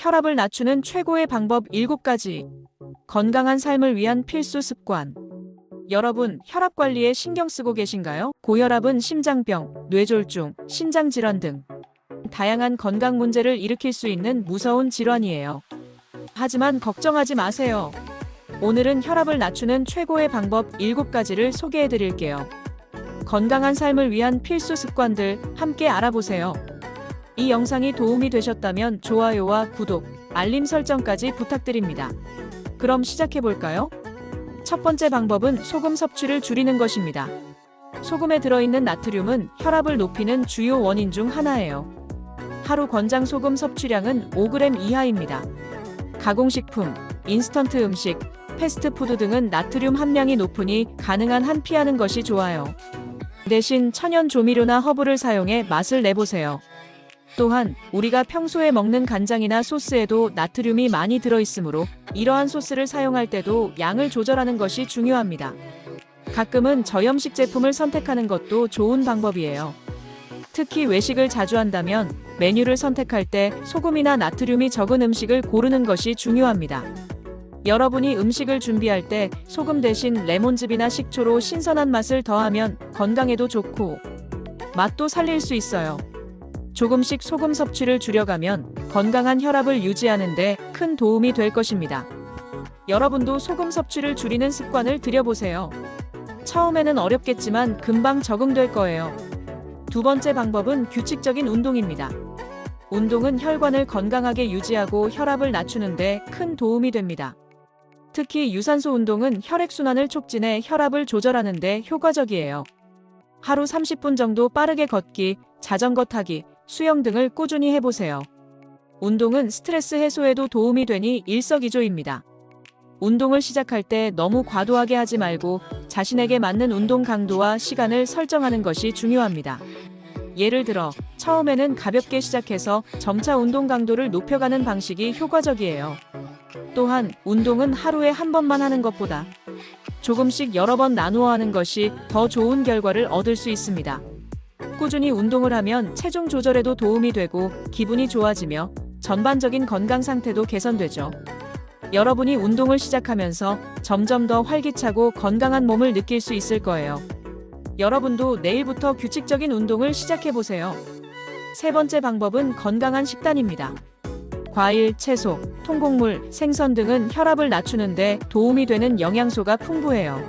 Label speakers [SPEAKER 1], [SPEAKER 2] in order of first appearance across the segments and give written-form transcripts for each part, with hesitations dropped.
[SPEAKER 1] 혈압을 낮추는 최고의 방법 7가지. 건강한 삶을 위한 필수 습관. 여러분, 혈압 관리에 신경 쓰고 계신가요? 고혈압은 심장병, 뇌졸중, 신장질환 등 다양한 건강 문제를 일으킬 수 있는 무서운 질환이에요. 하지만 걱정하지 마세요. 오늘은 혈압을 낮추는 최고의 방법 7가지를 소개해 드릴게요. 건강한 삶을 위한 필수 습관들 함께 알아보세요. 이 영상이 도움이 되셨다면 좋아요와 구독, 알림 설정까지 부탁드립니다. 그럼 시작해 볼까요? 첫 번째 방법은 소금 섭취를 줄이는 것입니다. 소금에 들어있는 나트륨은 혈압을 높이는 주요 원인 중 하나예요. 하루 권장 소금 섭취량은 5g 이하입니다. 가공식품, 인스턴트 음식, 패스트푸드 등은 나트륨 함량이 높으니 가능한 한 피하는 것이 좋아요. 대신 천연 조미료나 허브를 사용해 맛을 내보세요. 또한 우리가 평소에 먹는 간장이나 소스에도 나트륨이 많이 들어있으므로 이러한 소스를 사용할 때도 양을 조절하는 것이 중요합니다. 가끔은 저염식 제품을 선택하는 것도 좋은 방법이에요. 특히 외식을 자주 한다면 메뉴를 선택할 때 소금이나 나트륨이 적은 음식을 고르는 것이 중요합니다. 여러분이 음식을 준비할 때 소금 대신 레몬즙이나 식초로 신선한 맛을 더하면 건강에도 좋고 맛도 살릴 수 있어요. 조금씩 소금 섭취를 줄여가면 건강한 혈압을 유지하는 데 큰 도움이 될 것입니다. 여러분도 소금 섭취를 줄이는 습관을 들여보세요. 처음에는 어렵겠지만 금방 적응될 거예요. 두 번째 방법은 규칙적인 운동입니다. 운동은 혈관을 건강하게 유지하고 혈압을 낮추는 데 큰 도움이 됩니다. 특히 유산소 운동은 혈액순환을 촉진해 혈압을 조절하는 데 효과적이에요. 하루 30분 정도 빠르게 걷기, 자전거 타기, 수영 등을 꾸준히 해보세요. 운동은 스트레스 해소에도 도움이 되니 일석이조입니다. 운동을 시작할 때 너무 과도하게 하지 말고 자신에게 맞는 운동 강도와 시간을 설정하는 것이 중요합니다. 예를 들어, 처음에는 가볍게 시작해서 점차 운동 강도를 높여가는 방식이 효과적이에요. 또한 운동은 하루에 한 번만 하는 것보다 조금씩 여러 번 나누어 하는 것이 더 좋은 결과를 얻을 수 있습니다. 꾸준히 운동을 하면 체중 조절에도 도움이 되고 기분이 좋아지며 전반적인 건강 상태도 개선되죠. 여러분이 운동을 시작하면서 점점 더 활기차고 건강한 몸을 느낄 수 있을 거예요. 여러분도 내일부터 규칙적인 운동을 시작해보세요. 세 번째 방법은 건강한 식단입니다. 과일, 채소, 통곡물, 생선 등은 혈압을 낮추는 데 도움이 되는 영양소가 풍부해요.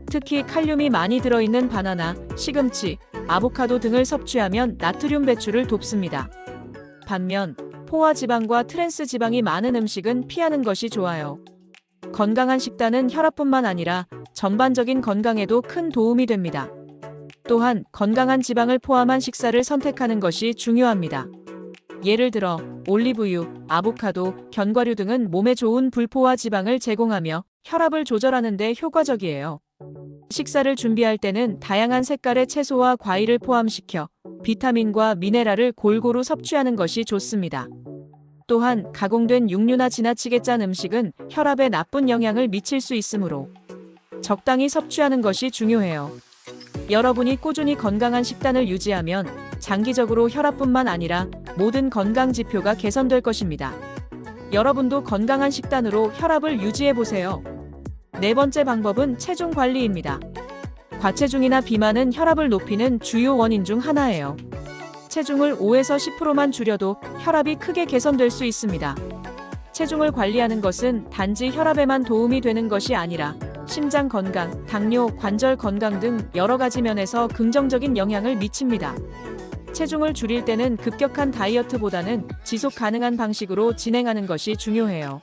[SPEAKER 1] 특히 칼륨이 많이 들어있는 바나나, 시금치, 아보카도 등을 섭취하면 나트륨 배출을 돕습니다. 반면 포화 지방과 트랜스 지방이 많은 음식은 피하는 것이 좋아요. 건강한 식단은 혈압뿐만 아니라 전반적인 건강에도 큰 도움이 됩니다. 또한 건강한 지방을 포함한 식사를 선택하는 것이 중요합니다. 예를 들어 올리브유, 아보카도, 견과류 등은 몸에 좋은 불포화 지방을 제공하며 혈압을 조절하는 데 효과적이에요. 식사를 준비할 때는 다양한 색깔의 채소와 과일을 포함시켜 비타민과 미네랄을 골고루 섭취하는 것이 좋습니다. 또한 가공된 육류나 지나치게 짠 음식은 혈압에 나쁜 영향을 미칠 수 있으므로 적당히 섭취하는 것이 중요해요. 여러분이 꾸준히 건강한 식단을 유지하면 장기적으로 혈압뿐만 아니라 모든 건강 지표가 개선될 것입니다. 여러분도 건강한 식단으로 혈압을 유지해보세요. 네 번째 방법은 체중 관리입니다. 과체중이나 비만은 혈압을 높이는 주요 원인 중 하나예요. 체중을 5에서 10%만 줄여도 혈압이 크게 개선될 수 있습니다. 체중을 관리하는 것은 단지 혈압에만 도움이 되는 것이 아니라 심장 건강, 당뇨, 관절 건강 등 여러 가지 면에서 긍정적인 영향을 미칩니다. 체중을 줄일 때는 급격한 다이어트보다는 지속 가능한 방식으로 진행하는 것이 중요해요.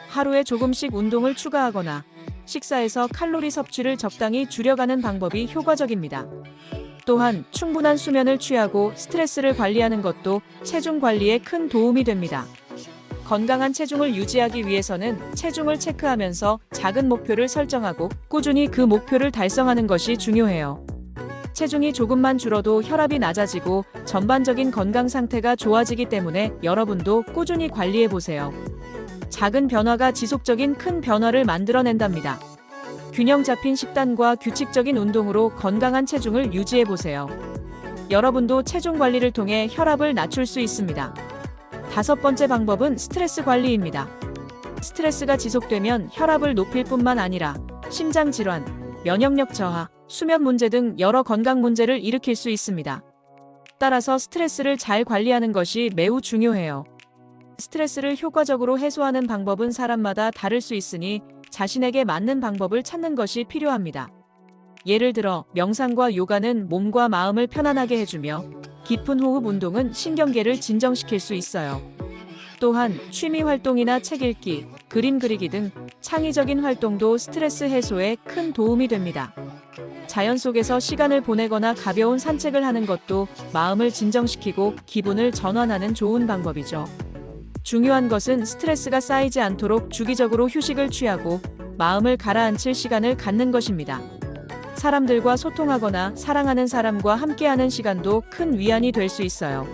[SPEAKER 1] 하루에 조금씩 운동을 추가하거나 식사에서 칼로리 섭취를 적당히 줄여가는 방법이 효과적입니다. 또한 충분한 수면을 취하고 스트레스를 관리하는 것도 체중 관리에 큰 도움이 됩니다. 건강한 체중을 유지하기 위해서는 체중을 체크하면서 작은 목표를 설정하고 꾸준히 그 목표를 달성하는 것이 중요해요. 체중이 조금만 줄어도 혈압이 낮아지고 전반적인 건강 상태가 좋아지기 때문에 여러분도 꾸준히 관리해보세요. 작은 변화가 지속적인 큰 변화를 만들어낸답니다. 균형 잡힌 식단과 규칙적인 운동으로 건강한 체중을 유지해보세요. 여러분도 체중 관리를 통해 혈압을 낮출 수 있습니다. 5번째 방법은 스트레스 관리입니다. 스트레스가 지속되면 혈압을 높일 뿐만 아니라 심장 질환, 면역력 저하, 수면 문제 등 여러 건강 문제를 일으킬 수 있습니다. 따라서 스트레스를 잘 관리하는 것이 매우 중요해요. 스트레스를 효과적으로 해소하는 방법은 사람마다 다를 수 있으니 자신에게 맞는 방법을 찾는 것이 필요합니다. 예를 들어 명상과 요가는 몸과 마음을 편안하게 해주며 깊은 호흡 운동은 신경계를 진정시킬 수 있어요. 또한 취미 활동이나 책 읽기, 그림 그리기 등 창의적인 활동도 스트레스 해소에 큰 도움이 됩니다. 자연 속에서 시간을 보내거나 가벼운 산책을 하는 것도 마음을 진정시키고 기분을 전환하는 좋은 방법이죠. 중요한 것은 스트레스가 쌓이지 않도록 주기적으로 휴식을 취하고 마음을 가라앉힐 시간을 갖는 것입니다. 사람들과 소통하거나 사랑하는 사람과 함께하는 시간도 큰 위안이 될 수 있어요.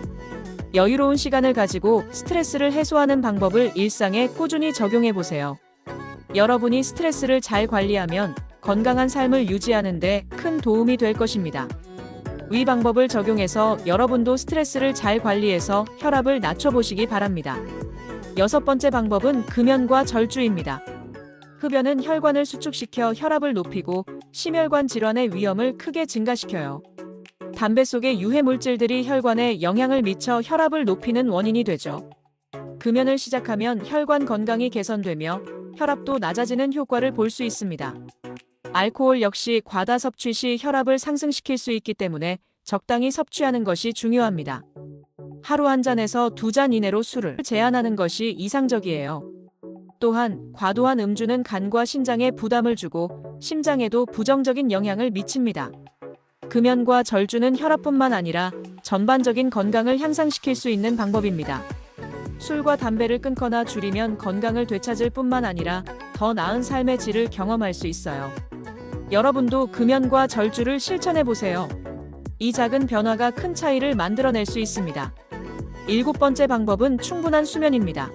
[SPEAKER 1] 여유로운 시간을 가지고 스트레스를 해소하는 방법을 일상에 꾸준히 적용해 보세요. 여러분이 스트레스를 잘 관리하면 건강한 삶을 유지하는 데 큰 도움이 될 것입니다. 위 방법을 적용해서 여러분도 스트레스를 잘 관리해서 혈압을 낮춰보시기 바랍니다. 6번째 방법은 금연과 절주입니다. 흡연은 혈관을 수축시켜 혈압을 높이고 심혈관 질환의 위험을 크게 증가시켜요. 담배 속의 유해 물질들이 혈관에 영향을 미쳐 혈압을 높이는 원인이 되죠. 금연을 시작하면 혈관 건강이 개선되며 혈압도 낮아지는 효과를 볼 수 있습니다. 알코올 역시 과다 섭취 시 혈압을 상승시킬 수 있기 때문에 적당히 섭취하는 것이 중요합니다. 하루 한 잔에서 2잔 이내로 술을 제한하는 것이 이상적이에요. 또한 과도한 음주는 간과 신장에 부담을 주고 심장에도 부정적인 영향을 미칩니다. 금연과 절주는 혈압뿐만 아니라 전반적인 건강을 향상시킬 수 있는 방법입니다. 술과 담배를 끊거나 줄이면 건강을 되찾을 뿐만 아니라 더 나은 삶의 질을 경험할 수 있어요. 여러분도 금연과 절주를 실천해 보세요. 이 작은 변화가 큰 차이를 만들어낼 수 있습니다. 7번째 방법은 충분한 수면입니다.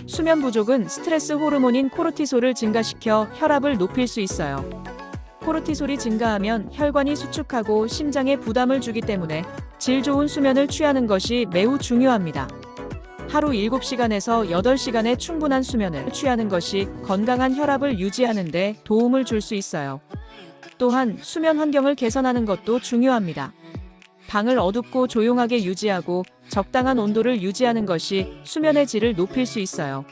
[SPEAKER 1] 수면 부족은 스트레스 호르몬인 코르티솔을 증가시켜 혈압을 높일 수 있어요. 코르티솔이 증가하면 혈관이 수축하고 심장에 부담을 주기 때문에 질 좋은 수면을 취하는 것이 매우 중요합니다. 하루 7시간에서 8시간의 충분한 수면을 취하는 것이 건강한 혈압을 유지하는 데 도움을 줄 수 있어요. 또한 수면 환경을 개선하는 것도 중요합니다. 방을 어둡고 조용하게 유지하고 적당한 온도를 유지하는 것이 수면의 질을 높일 수 있어요.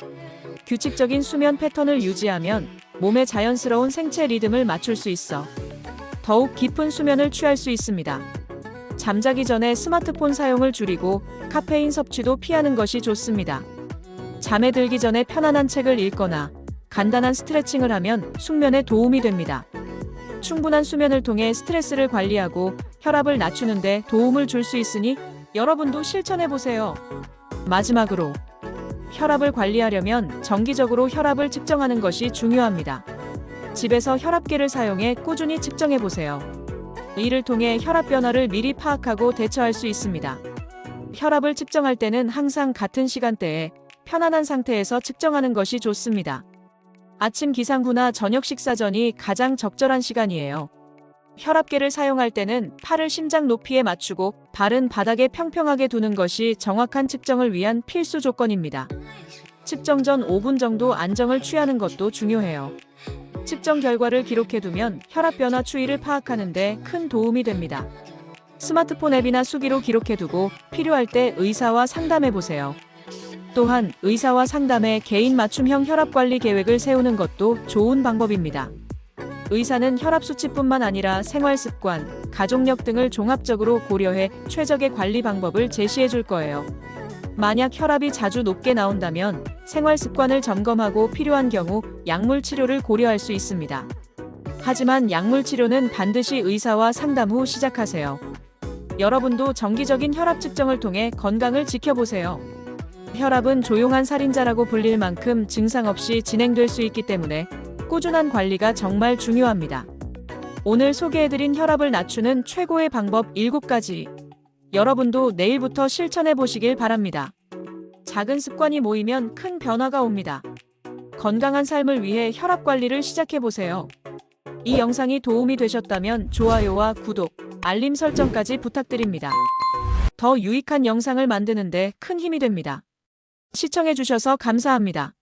[SPEAKER 1] 규칙적인 수면 패턴을 유지하면 몸의 자연스러운 생체 리듬을 맞출 수 있어 더욱 깊은 수면을 취할 수 있습니다. 잠자기 전에 스마트폰 사용을 줄이고 카페인 섭취도 피하는 것이 좋습니다. 잠에 들기 전에 편안한 책을 읽거나 간단한 스트레칭을 하면 숙면에 도움이 됩니다. 충분한 수면을 통해 스트레스를 관리하고 혈압을 낮추는 데 도움을 줄 수 있으니 여러분도 실천해 보세요. 마지막으로 혈압을 관리하려면 정기적으로 혈압을 측정하는 것이 중요합니다. 집에서 혈압계를 사용해 꾸준히 측정해 보세요. 이를 통해 혈압 변화를 미리 파악하고 대처할 수 있습니다. 혈압을 측정할 때는 항상 같은 시간대에 편안한 상태에서 측정하는 것이 좋습니다. 아침 기상 후나 저녁 식사 전이 가장 적절한 시간이에요. 혈압계를 사용할 때는 팔을 심장 높이에 맞추고 발은 바닥에 평평하게 두는 것이 정확한 측정을 위한 필수 조건입니다. 측정 전 5분 정도 안정을 취하는 것도 중요해요. 측정 결과를 기록해두면 혈압 변화 추이를 파악하는 데 큰 도움이 됩니다. 스마트폰 앱이나 수기로 기록해두고 필요할 때 의사와 상담해보세요. 또한 의사와 상담해 개인 맞춤형 혈압 관리 계획을 세우는 것도 좋은 방법입니다. 의사는 혈압 수치뿐만 아니라 생활 습관, 가족력 등을 종합적으로 고려해 최적의 관리 방법을 제시해 줄 거예요. 만약 혈압이 자주 높게 나온다면 생활 습관을 점검하고 필요한 경우 약물 치료를 고려할 수 있습니다. 하지만 약물 치료는 반드시 의사와 상담 후 시작하세요. 여러분도 정기적인 혈압 측정을 통해 건강을 지켜보세요. 혈압은 조용한 살인자라고 불릴 만큼 증상 없이 진행될 수 있기 때문에 꾸준한 관리가 정말 중요합니다. 오늘 소개해드린 혈압을 낮추는 최고의 방법 7가지. 여러분도 내일부터 실천해 보시길 바랍니다. 작은 습관이 모이면 큰 변화가 옵니다. 건강한 삶을 위해 혈압 관리를 시작해 보세요. 이 영상이 도움이 되셨다면 좋아요와 구독, 알림 설정까지 부탁드립니다. 더 유익한 영상을 만드는 데 큰 힘이 됩니다. 시청해주셔서 감사합니다.